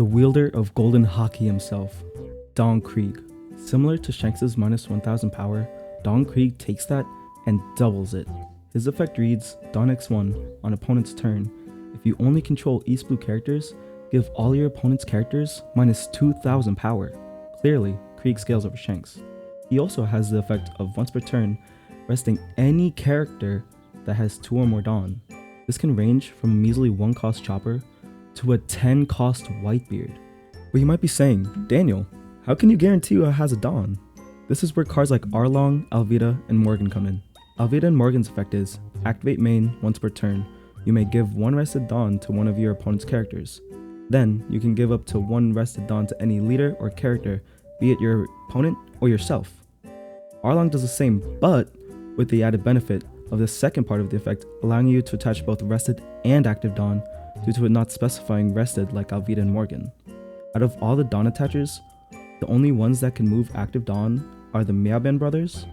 the wielder of golden haki himself, Don Krieg. Similar to Shanks' minus 1000 power, Don Krieg takes that and doubles it. His effect reads, Don X1 on opponent's turn. If you only control East Blue characters, give all your opponent's characters minus 2000 power. Clearly, Krieg scales over Shanks. He also has the effect of once per turn, resting any character that has 2 or more Dawn. This can range from a measly 1 cost Chopper to a 10 cost Whitebeard. But you might be saying, Daniel, how can you guarantee it has a Dawn? This is where cards like Arlong, Alvida, and Morgan come in. Alvida and Morgan's effect is, activate main once per turn. You may give 1 rested Dawn to one of your opponent's characters. Then, you can give up to 1 rested Dawn to any leader or character, be it your opponent or yourself. Arlong does the same, but with the added benefit of the second part of the effect allowing you to attach both rested and active Dawn due to it not specifying rested like Alvida and Morgan. Out of all the Dawn attachers, the only ones that can move active Dawn are the Melemele brothers,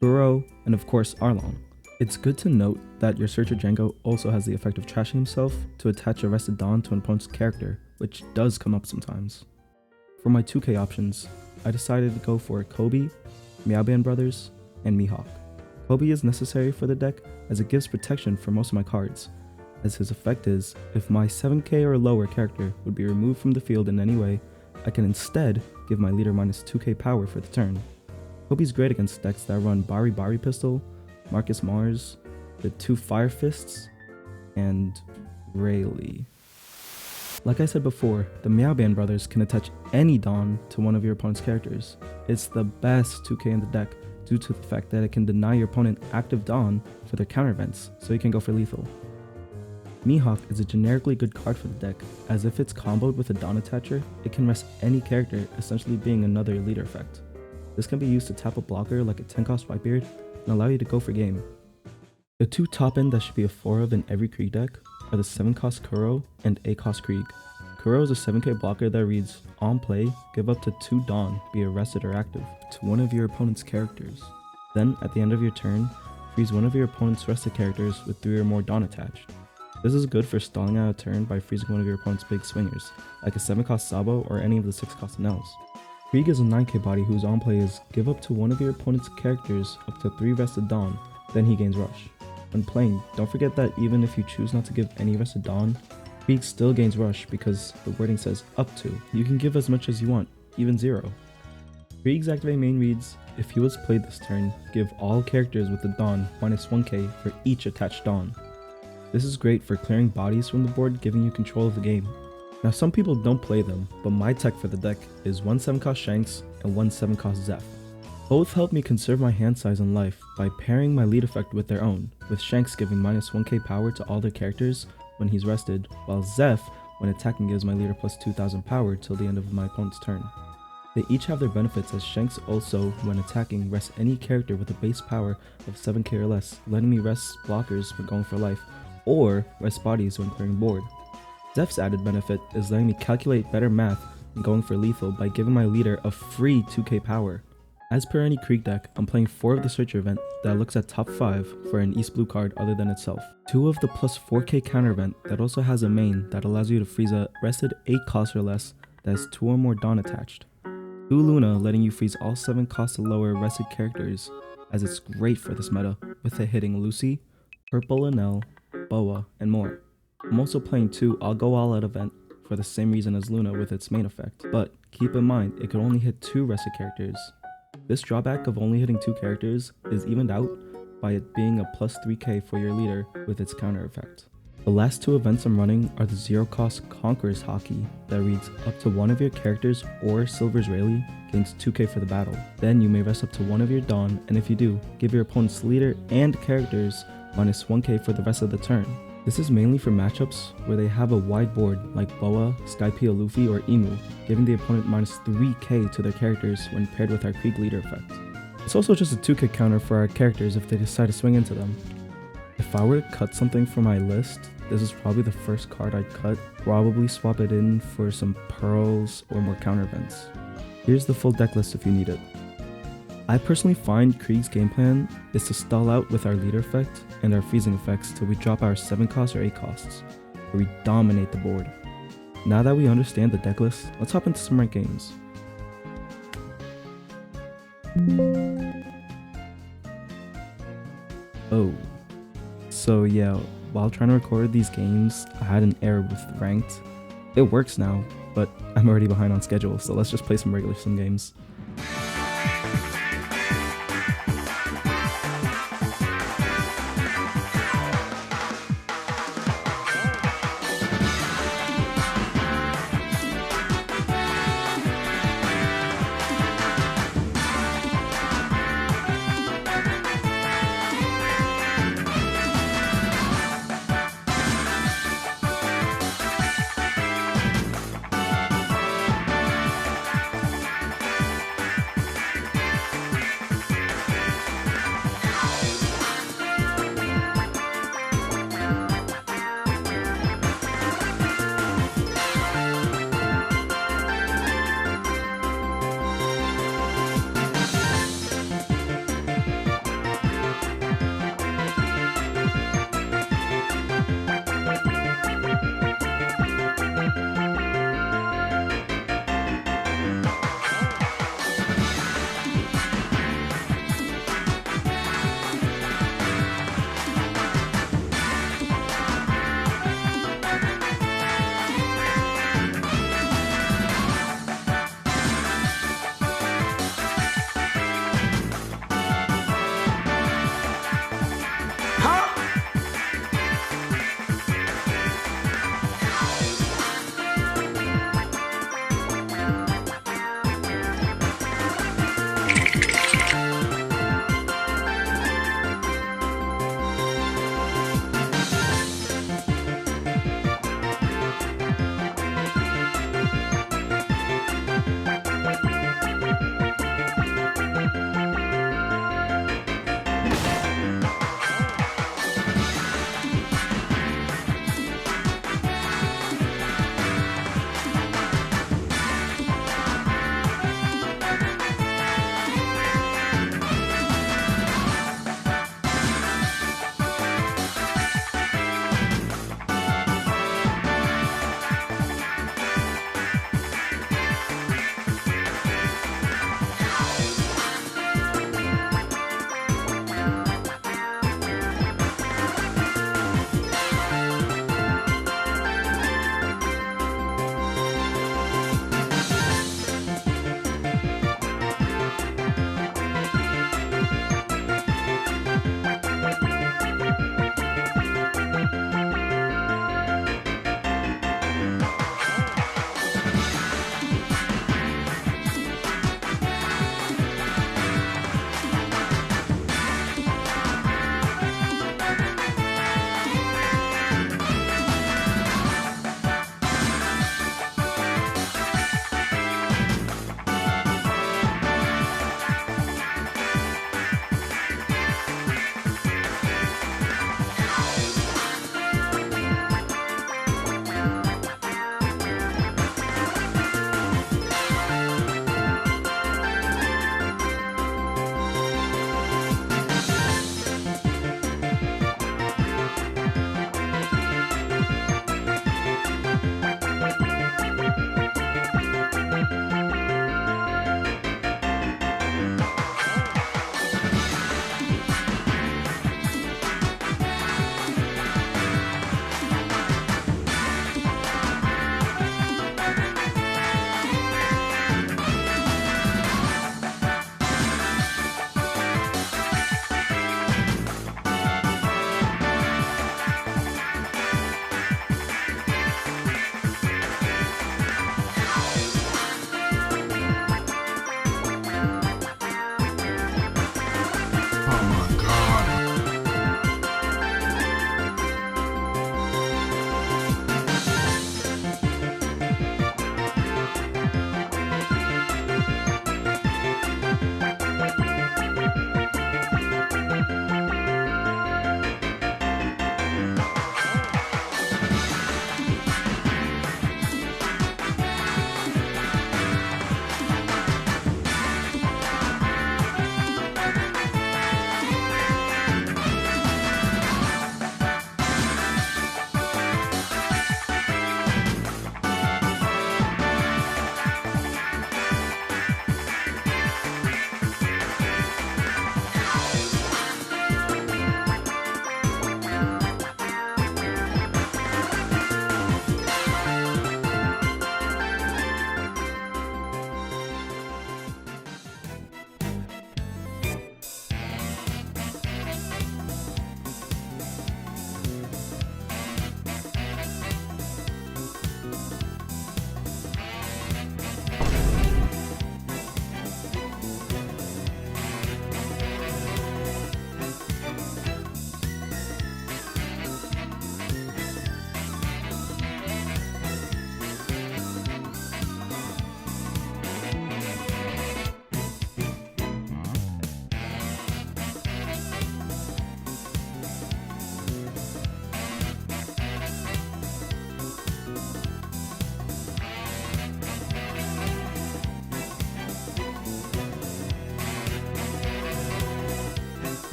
Kuro, and of course Arlong. It's good to note that your Searcher Django also has the effect of trashing himself to attach a rested Dawn to an opponent's character, which does come up sometimes. For my 2K options, I decided to go for Kobe, Melemele brothers, and Mihawk. Kobe is necessary for the deck as it gives protection for most of my cards, as his effect is, if my 7k or lower character would be removed from the field in any way, I can instead give my leader minus 2k power for the turn. Kobe's great against decks that run Bari Bari Pistol, Marcus Mars, the 2 Fire Fists, and Rayleigh. Like I said before, the Melemele brothers can attach any Dawn to one of your opponent's characters. It's the best 2k in the deck due to the fact that it can deny your opponent active Dawn for their counter events, so you can go for lethal. Mihawk is a generically good card for the deck, as if it's comboed with a Dawn attacher, it can rest any character, essentially being another leader effect. This can be used to tap a blocker like a 10 cost Whitebeard and allow you to go for game. The 2 top end that should be a 4 of in every Krieg deck are the 7 cost Kuro and 8 cost Krieg. Kuro is a 7k blocker that reads, on play, give up to 2 Dawn, be arrested or active, to one of your opponent's characters. Then, at the end of your turn, freeze one of your opponent's rested characters with 3 or more Dawn attached. This is good for stalling out a turn by freezing one of your opponent's big swingers, like a 7 cost Sabo or any of the 6 cost Enels. Krieg is a 9k body whose on play is, give up to one of your opponent's characters up to 3 rested Dawn, then he gains rush. When playing, don't forget that even if you choose not to give any rested Dawn, Krieg still gains rush because the wording says up to. You can give as much as you want, even 0. Krieg's activate main reads, if he was played this turn, give all characters with the Dawn minus 1k for each attached Dawn. This is great for clearing bodies from the board, giving you control of the game. Now some people don't play them, but my tech for the deck is 1 7 cost Shanks and 1 7 cost Zeph. Both help me conserve my hand size and life by pairing my lead effect with their own, with Shanks giving minus 1k power to all their characters when he's rested, while Zeph, when attacking, gives my leader plus 2000 power till the end of my opponent's turn. They each have their benefits, as Shanks also, when attacking, rests any character with a base power of 7k or less, letting me rest blockers when going for life, or rest bodies when clearing board. Zeph's added benefit is letting me calculate better math when going for lethal by giving my leader a free 2k power. As per any Krieg deck, I'm playing 4 of the Searcher event that looks at top 5 for an East Blue card other than itself. 2 of the plus 4k counter event that also has a main that allows you to freeze a rested 8 cost or less that has 2 or more Dawn attached. 2 Luna letting you freeze all 7 cost or lower rested characters, as it's great for this meta, with it hitting Lucy, Purple Enel, Boa, and more. I'm also playing 2 I'll Go All Out event for the same reason as Luna with its main effect, but keep in mind it can only hit 2 rested characters. This drawback of only hitting 2 characters is evened out by it being a plus 3k for your leader with its counter effect. The last 2 events I'm running are the 0 cost Conqueror's Haki that reads up to one of your characters or Silver's Rayleigh gains 2k for the battle. Then you may rest up to one of your Dawn, and if you do, give your opponent's leader and characters minus 1k for the rest of the turn. This is mainly for matchups where they have a wide board like Boa, Skypea Luffy, or Emu, giving the opponent minus 3k to their characters when paired with our Krieg leader effect. It's also just a 2k counter for our characters if they decide to swing into them. If I were to cut something from my list, this is probably the first card I'd cut, probably swap it in for some pearls or more counter events. Here's the full deck list if you need it. I personally find Krieg's game plan is to stall out with our leader effect and our freezing effects till we drop our 7 costs or 8 costs, where we dominate the board. now that we understand the decklist, let's hop into some ranked games. Oh, so yeah, while trying to record these games, I had an error with ranked. It works now, but I'm already behind on schedule, so let's just play some regular sim games.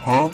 Huh?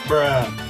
Bruh.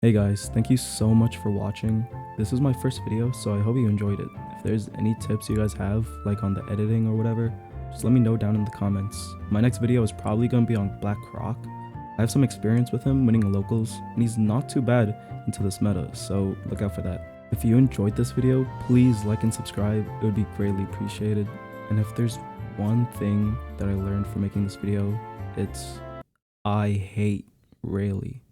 Hey guys, thank you so much for watching. This is my first video, so I hope you enjoyed it. If there's any tips you guys have, like on the editing or whatever, just let me know down in the comments. My next video is probably going to be on Black Croc. I have some experience with him winning locals, and he's not too bad into this meta, so look out for that. If you enjoyed this video, please like and subscribe, it would be greatly appreciated. And if there's one thing that I learned from making this video, it's I hate Rayleigh.